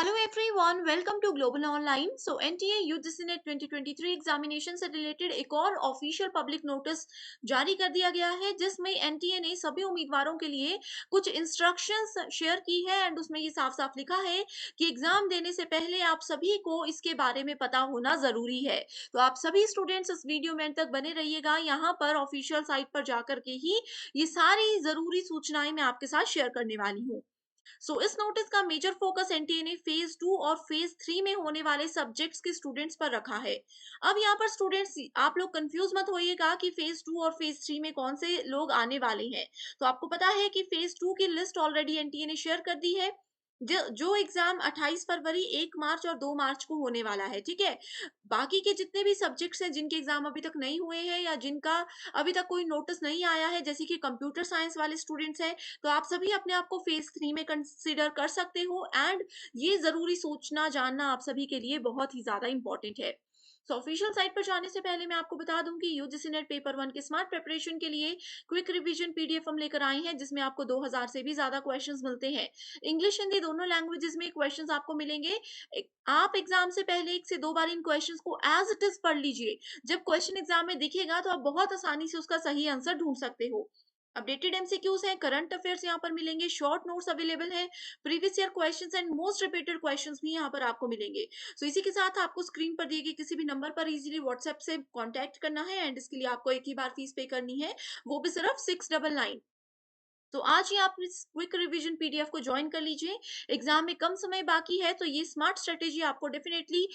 Hello everyone, welcome to Global Online. So NTA UGC ने 2023 examination से related एक और ऑफिशियल पब्लिक नोटिस जारी कर दिया गया है जिसमें एनटीए ने सभी उम्मीदवारों के लिए कुछ इंस्ट्रक्शंस शेयर की है एंड उसमें ये साफ साफ लिखा है कि एग्जाम देने से पहले आप सभी को इसके बारे में पता होना जरूरी है। तो आप सभी स्टूडेंट्स इस वीडियो में अंत तक बने रहिएगा। यहाँ पर ऑफिशियल साइट पर जाकर के ही ये सारी जरूरी सूचनाएं मैं आपके साथ शेयर करने वाली हूँ। इस नोटिस का मेजर फोकस एनटीए ने फेज 2 और फेज 3 में होने वाले सब्जेक्ट्स के स्टूडेंट्स पर रखा है। अब यहाँ पर स्टूडेंट्स आप लोग कंफ्यूज मत होइएगा कि फेज 2 और फेज 3 में कौन से लोग आने वाले हैं। तो आपको पता है कि फेज 2 की लिस्ट ऑलरेडी एनटीए ने शेयर कर दी है। जो एग्जाम 28 फरवरी, 1 मार्च और 2 मार्च को होने वाला है, ठीक है। बाकी के जितने भी सब्जेक्ट्स हैं जिनके एग्जाम अभी तक नहीं हुए हैं या जिनका अभी तक कोई नोटिस नहीं आया है, जैसे कि कंप्यूटर साइंस वाले स्टूडेंट्स हैं, तो आप सभी अपने आप को फेज 3 में कंसीडर कर सकते हो एंड ये जरूरी सोचना जानना आप सभी के लिए बहुत ही ज्यादा इंपॉर्टेंट है। ऑफिशियल साइट पर जाने से पहले मैं आपको बता दूं कि यूजीसी नेट पेपर 1 के स्मार्ट प्रिपरेशन के लिए क्विक रिवीजन पीडीएफ हम लेकर आए हैं जिसमें आपको 2000 से भी ज्यादा क्वेश्चंस मिलते हैं। इंग्लिश हिंदी दोनों लैंग्वेजेस में क्वेश्चंस आपको मिलेंगे। आप एग्जाम से पहले 1 से 2 बार इन क्वेश्चंस को एज इट इज पढ़ लीजिए। जब क्वेश्चन एग्जाम में दिखेगा तो आप बहुत आसानी से उसका सही आंसर ढूंढ सकते हो। अपडेटेड एमसीक्यूज हैं, करंट अफेयर्स यहाँ पर मिलेंगे, शॉर्ट नोट्स अवेलेबल हैं, previous year questions and most repeated questions भी यहाँ पर आपको मिलेंगे। इसी के साथ आपको स्क्रीन पर दिए गए किसी भी नंबर पर इजीली व्हाट्सएप से कांटेक्ट करना है एंड इसके लिए आपको एक ही बार फीस पे करनी है, वो भी सिर्फ 699। तो आज ही आप इस क्विक रिवीजन पीडीएफ को ज्वाइन कर लीजिए। एग्जाम में कम समय बाकी है तो ये स्मार्ट स्ट्रेटेजी आपको डेफिनेटली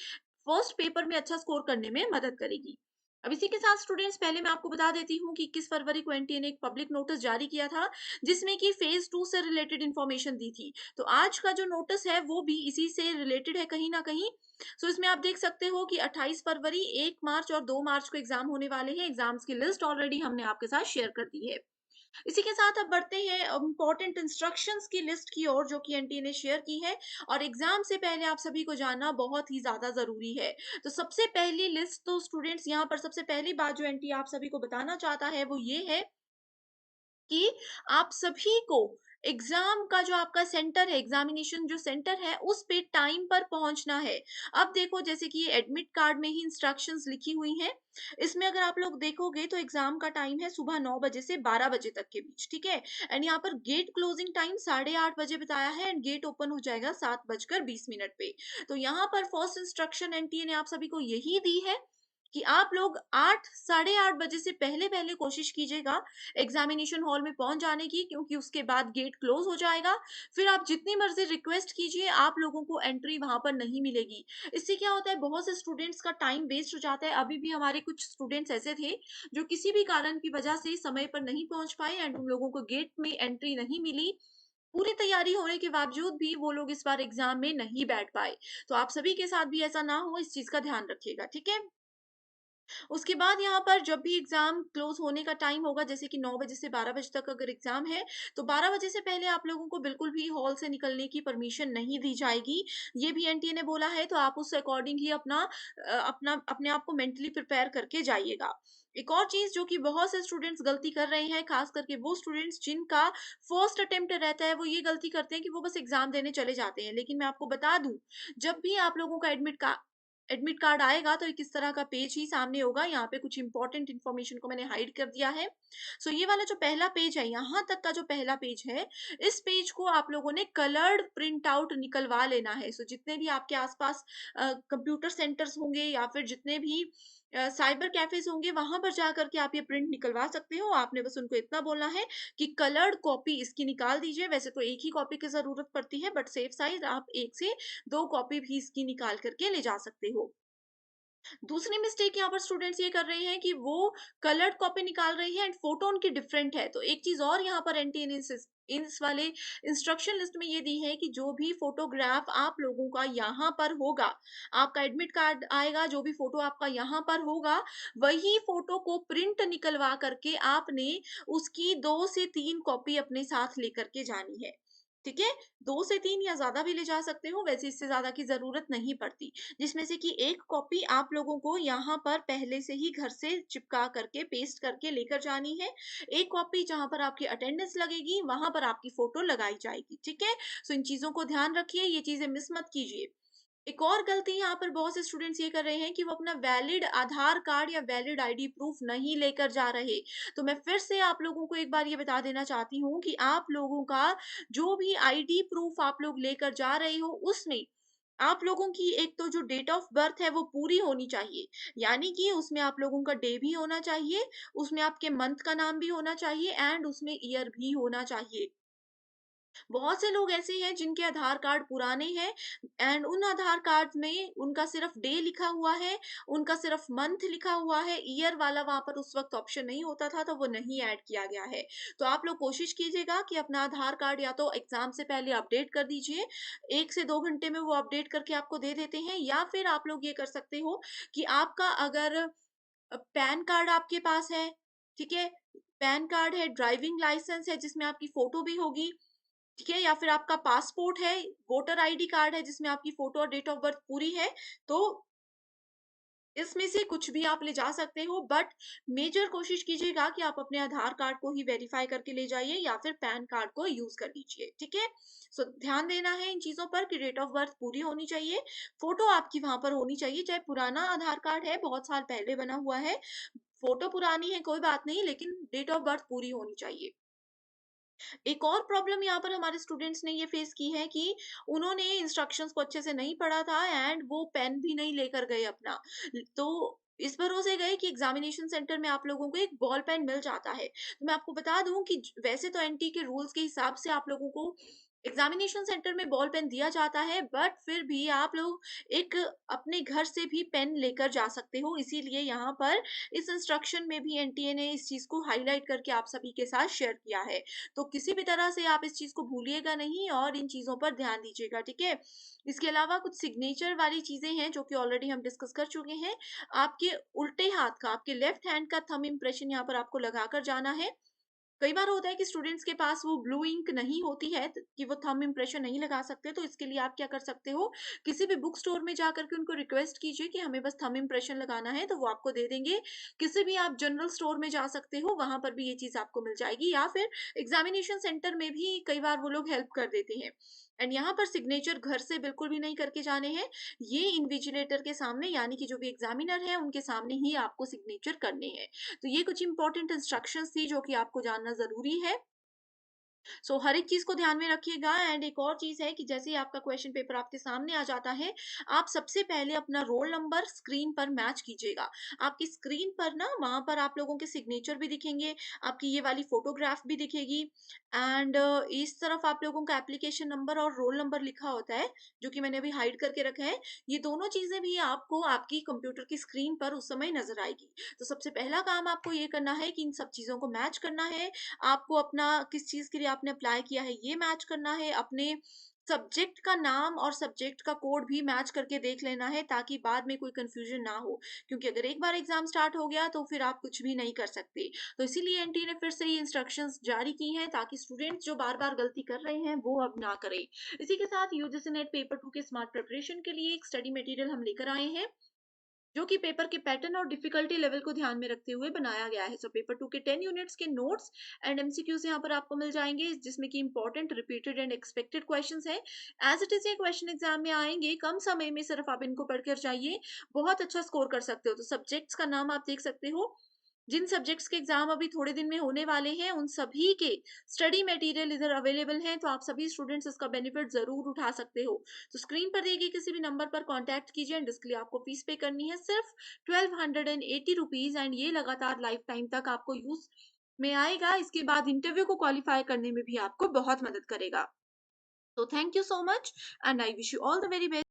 फर्स्ट पेपर में अच्छा स्कोर करने में मदद करेगी। अब इसी के साथ स्टूडेंट्स पहले मैं आपको बता देती हूँ कि 21 फरवरी को एनटीए ने एक पब्लिक नोटिस जारी किया था जिसमें कि फेज 2 से रिलेटेड इंफॉर्मेशन दी थी। तो आज का जो नोटिस है वो भी इसी से रिलेटेड है कहीं ना कहीं। इसमें आप देख सकते हो कि 28 फरवरी, 1 मार्च और 2 मार्च को एग्जाम होने वाले हैं। एग्जाम्स की लिस्ट ऑलरेडी हमने आपके साथ शेयर कर दी है। इसी के साथ अब बढ़ते हैं इंपॉर्टेंट इंस्ट्रक्शंस की लिस्ट की ओर जो कि एनटीए ने शेयर की है और एग्जाम से पहले आप सभी को जानना बहुत ही ज्यादा जरूरी है। तो सबसे पहली लिस्ट तो स्टूडेंट्स यहाँ पर सबसे पहली बात जो एनटीए आप सभी को बताना चाहता है वो ये है कि आप सभी को एग्जाम का जो आपका सेंटर है, एग्जामिनेशन जो सेंटर है उस पे टाइम पर पहुंचना है। अब देखो जैसे कि एडमिट कार्ड में ही इंस्ट्रक्शंस लिखी हुई हैं। इसमें अगर आप लोग देखोगे तो एग्जाम का टाइम है सुबह 9 बजे से 12 बजे तक के बीच, ठीक है। एंड यहाँ पर गेट क्लोजिंग टाइम 8:30 बजे बताया है एंड गेट ओपन हो जाएगा 7:20 पे। तो यहाँ पर फर्स्ट इंस्ट्रक्शन एनटीए ने आप सभी को यही दी है कि आप लोग 8, 8:30 बजे से पहले पहले कोशिश कीजिएगा एग्जामिनेशन हॉल में पहुंच जाने की, क्योंकि उसके बाद गेट क्लोज हो जाएगा। फिर आप जितनी मर्जी रिक्वेस्ट कीजिए आप लोगों को एंट्री वहां पर नहीं मिलेगी। इससे क्या होता है, बहुत से स्टूडेंट्स का टाइम वेस्ट हो जाता है। अभी भी हमारे कुछ स्टूडेंट्स ऐसे थे जो किसी भी कारण की वजह से समय पर नहीं पहुंच पाए एंड उन लोगों को गेट में एंट्री नहीं मिली। पूरी तैयारी होने के बावजूद भी वो लोग इस बार एग्जाम में नहीं बैठ पाए। तो आप सभी के साथ भी ऐसा ना हो, इस चीज का ध्यान रखिएगा, ठीक है। उसके बाद यहाँ पर जब भी एग्जाम क्लोज होने का टाइम होगा, जैसे कि 9 बजे से 12 बजे तक अगर एग्जाम है, तो 12 बजे से पहले आप लोगों को बिल्कुल भी हॉल से निकलने की परमिशन नहीं दी जाएगी। ये भी एनटीए ने बोला है, तो आप उस अकॉर्डिंग ही अपने आप को मेंटली प्रिपेयर करके जाइएगा। एक और चीज जो कि बहुत से स्टूडेंट्स गलती कर रहे हैं, खास करके वो स्टूडेंट्स जिनका फर्स्ट अटेम्प्ट रहता है, वो ये गलती करते हैं कि वो बस एग्जाम देने चले जाते हैं। लेकिन मैं आपको बता दूं, जब भी आप लोगों का एडमिट कार्ड आएगा तो एक इस तरह का पेज ही सामने होगा। यहाँ पे कुछ इंपॉर्टेंट इन्फॉर्मेशन को मैंने हाइड कर दिया है। ये वाला जो पहला पेज है, यहाँ तक का जो पहला पेज है, इस पेज को आप लोगों ने कलर्ड प्रिंट आउट निकलवा लेना है। जितने भी आपके आसपास कंप्यूटर सेंटर्स होंगे या फिर जितने भी साइबर कैफेज होंगे, वहां पर जाकर के आप ये प्रिंट निकलवा सकते हो। आपने बस उनको इतना बोलना है कि कलर्ड कॉपी इसकी निकाल दीजिए। वैसे तो एक ही कॉपी की जरूरत पड़ती है, बट सेफ साइड आप 1 से 2 कॉपी भी इसकी निकाल करके ले जा सकते हो। दूसरी मिस्टेक यहाँ पर स्टूडेंट्स ये कर रहे हैं कि वो कलर्ड कॉपी निकाल रहे हैं एंड फोटो उनकी डिफरेंट है। तो एक चीज और यहाँ पर एनटीए ने इस वाले इंस्ट्रक्शन लिस्ट में ये दी है कि जो भी फोटोग्राफ आप लोगों का यहाँ पर होगा, आपका एडमिट कार्ड आएगा, जो भी फोटो आपका यहाँ पर होगा, वही फोटो को प्रिंट निकलवा करके आपने उसकी 2 से 3 कॉपी अपने साथ लेकर के जानी है। ठीक है? 2 से 3 या ज़्यादा भी ले जा सकते हो, वैसे इससे ज़्यादा की ज़रूरत नहीं पड़ती। जिसमें से कि 1 कॉपी आप लोगों को यहाँ पर पहले से ही घर से चिपका करके, पेस्ट करके लेकर जानी है। 1 कॉपी जहाँ पर आपकी अटेंडेंस लगेगी, वहाँ पर आपकी फ़ोटो लगाई जाएगी, ठीक है? सो इन चीज़ों को ध्यान रखिए, ये चीज़ें मिस मत कीजिए। एक और गलती यहाँ पर बहुत से स्टूडेंट्स ये कर रहे हैं कि वो अपना वैलिड आधार कार्ड या वैलिड आईडी प्रूफ नहीं लेकर जा रहे। तो मैं फिर से आप लोगों को एक बार ये बता देना चाहती हूँ कि आप लोगों का जो भी आईडी प्रूफ आप लोग लेकर जा रहे हो, उसमें आप लोगों की एक तो जो डेट ऑफ बर्थ है वो पूरी होनी चाहिए। यानी कि उसमें आप लोगों का डे भी होना चाहिए, उसमें आपके मंथ का नाम भी होना चाहिए एंड उसमें ईयर भी होना चाहिए। बहुत से लोग ऐसे हैं जिनके आधार कार्ड पुराने हैं एंड उन आधार कार्ड में उनका सिर्फ डे लिखा हुआ है, उनका सिर्फ मंथ लिखा हुआ है, ईयर वाला वहाँ पर उस वक़्त ऑप्शन नहीं होता था, तो वो नहीं ऐड किया गया है। तो आप लोग कोशिश कीजिएगा कि अपना आधार कार्ड या तो एग्ज़ाम से पहले अपडेट कर दीजिए, 1 से 2 घंटे में वो अपडेट करके आपको दे देते हैं, या फिर आप लोग ये कर सकते हो कि आपका अगर पैन कार्ड आपके पास है, ठीक है? पैन कार्ड है, ड्राइविंग लाइसेंस है जिसमें आपकी फ़ोटो भी होगी, ठीक है? या फिर आपका पासपोर्ट है, वोटर आईडी कार्ड है जिसमें आपकी फ़ोटो और डेट ऑफ बर्थ पूरी है, तो इसमें से कुछ भी आप ले जा सकते हो, बट मेजर कोशिश कीजिएगा कि आप अपने आधार कार्ड को ही वेरीफ़ाई करके ले जाइए या फिर पैन कार्ड को यूज़ कर लीजिए, ठीक है? सो ध्यान देना है इन चीज़ों पर कि डेट ऑफ बर्थ पूरी होनी चाहिए, फ़ोटो आपकी वहाँ पर होनी चाहिए, चाहे पुराना आधार कार्ड है, बहुत साल पहले बना हुआ है, फ़ोटो पुरानी है कोई बात नहीं, लेकिन डेट ऑफ बर्थ पूरी होनी चाहिए। एक और प्रॉब्लम यहाँ पर हमारे स्टूडेंट्स ने ये फेस की है कि उन्होंने इंस्ट्रक्शंस को अच्छे से नहीं पढ़ा था एंड वो पेन भी नहीं लेकर गए अपना। तो इस भरोसे गए कि एग्जामिनेशन सेंटर में आप लोगों को एक बॉल पेन मिल जाता है। तो मैं आपको बता दूं कि वैसे तो एनटी के रूल्स के हिसाब से आप लोगों को एग्जामिनेशन सेंटर में बॉल पेन दिया जाता है, बट फिर भी आप लोग एक अपने घर से भी पेन लेकर जा सकते हो। इसीलिए यहाँ पर इस इंस्ट्रक्शन में भी एनटीए ने इस चीज को हाईलाइट करके आप सभी के साथ शेयर किया है। तो किसी भी तरह से आप इस चीज़ को भूलिएगा नहीं और इन चीज़ों पर ध्यान दीजिएगा, ठीक है? इसके अलावा कुछ सिग्नेचर वाली चीज़ें हैं जो कि ऑलरेडी हम डिस्कस कर चुके हैं। आपके उल्टे हाथ का, आपके लेफ्ट हैंड का थंब इम्प्रेशन यहाँ पर आपको लगाकर जाना है। कई बार होता है कि स्टूडेंट्स के पास वो ब्लू इंक नहीं होती है कि वो थंब इम्प्रेशन नहीं लगा सकते, तो इसके लिए आप क्या कर सकते हो, किसी भी बुक स्टोर में जाकर के उनको रिक्वेस्ट कीजिए कि हमें बस थंब इम्प्रेशन लगाना है, तो वो आपको दे देंगे। किसी भी आप जनरल स्टोर में जा सकते हो, वहां पर भी ये चीज आपको मिल जाएगी, या फिर एग्जामिनेशन सेंटर में भी कई बार वो लोग हेल्प कर देते हैं। एंड यहाँ पर सिग्नेचर घर से बिल्कुल भी नहीं करके जाने हैं, ये इन्विजिलेटर के सामने, यानी कि जो भी एग्जामिनर है उनके सामने ही आपको सिग्नेचर करने हैं। तो ये कुछ इंपॉर्टेंट इंस्ट्रक्शंस थी जो कि आपको जानना ज़रूरी है। हर एक चीज़ को ध्यान में रखिएगा एंड एक और चीज़ है कि जैसे ही आपका क्वेश्चन पेपर आपके सामने आ जाता है, आप सबसे पहले अपना रोल नंबर स्क्रीन पर मैच कीजिएगा। आपकी स्क्रीन पर ना वहाँ पर आप लोगों के सिग्नेचर भी दिखेंगे, आपकी ये वाली फ़ोटोग्राफ भी दिखेगी एंड इस तरफ आप लोगों का एप्लीकेशन नंबर और रोल नंबर लिखा होता है, जो कि मैंने अभी हाइड करके रखा है। ये दोनों चीज़ें भी आपको आपकी कंप्यूटर की स्क्रीन पर उस समय नज़र आएगी। तो सबसे पहला काम आपको ये करना है कि इन सब चीज़ों को मैच करना है। आपको अपना किस चीज़ के लिए आपने अप्लाई किया है ये मैच करना है, अपने सब्जेक्ट का नाम और सब्जेक्ट का कोड भी मैच करके देख लेना है ताकि बाद में कोई कंफ्यूजन ना हो, क्योंकि अगर एक बार एग्जाम स्टार्ट हो गया तो फिर आप कुछ भी नहीं कर सकते। तो इसीलिए एनटी ने फिर से ये इंस्ट्रक्शंस जारी की हैं ताकि स्टूडेंट्स जो बार बार गलती कर रहे हैं वो अब ना करें। इसी के साथ यूजीसी नेट पेपर 2 के स्मार्ट प्रिपरेशन के लिए एक स्टडी मटेरियल हम लेकर आए हैं जो कि पेपर के पैटर्न और डिफिकल्टी लेवल को ध्यान में रखते हुए बनाया गया है। पेपर 2 के 10 यूनिट्स के नोट्स एंड एमसीक्यूज यहाँ पर आपको मिल जाएंगे, जिसमें कि important repeated and expected questions हैं। एज इट इज ये क्वेश्चन एग्जाम में आएंगे, कम समय में सिर्फ आप इनको पढ़कर जाइए, बहुत अच्छा स्कोर कर सकते हो। तो सब्जेक्ट्स का नाम आप देख सकते हो, जिन सब्जेक्ट्स के एग्जाम अभी थोड़े दिन में होने वाले हैं उन सभी के स्टडी मटेरियल इधर अवेलेबल हैं, तो आप सभी स्टूडेंट्स इसका बेनिफिट जरूर उठा सकते हो। तो स्क्रीन पर दिए गए किसी भी नंबर पर कांटेक्ट कीजिए एंड इसके लिए आपको फीस पे करनी है सिर्फ 1280 रुपीज एंड ये लगातार लाइफ टाइम तक आपको यूज में आएगा। इसके बाद इंटरव्यू को क्वालिफाई करने में भी आपको बहुत मदद करेगा। तो thank you so much and I wish you all the very best.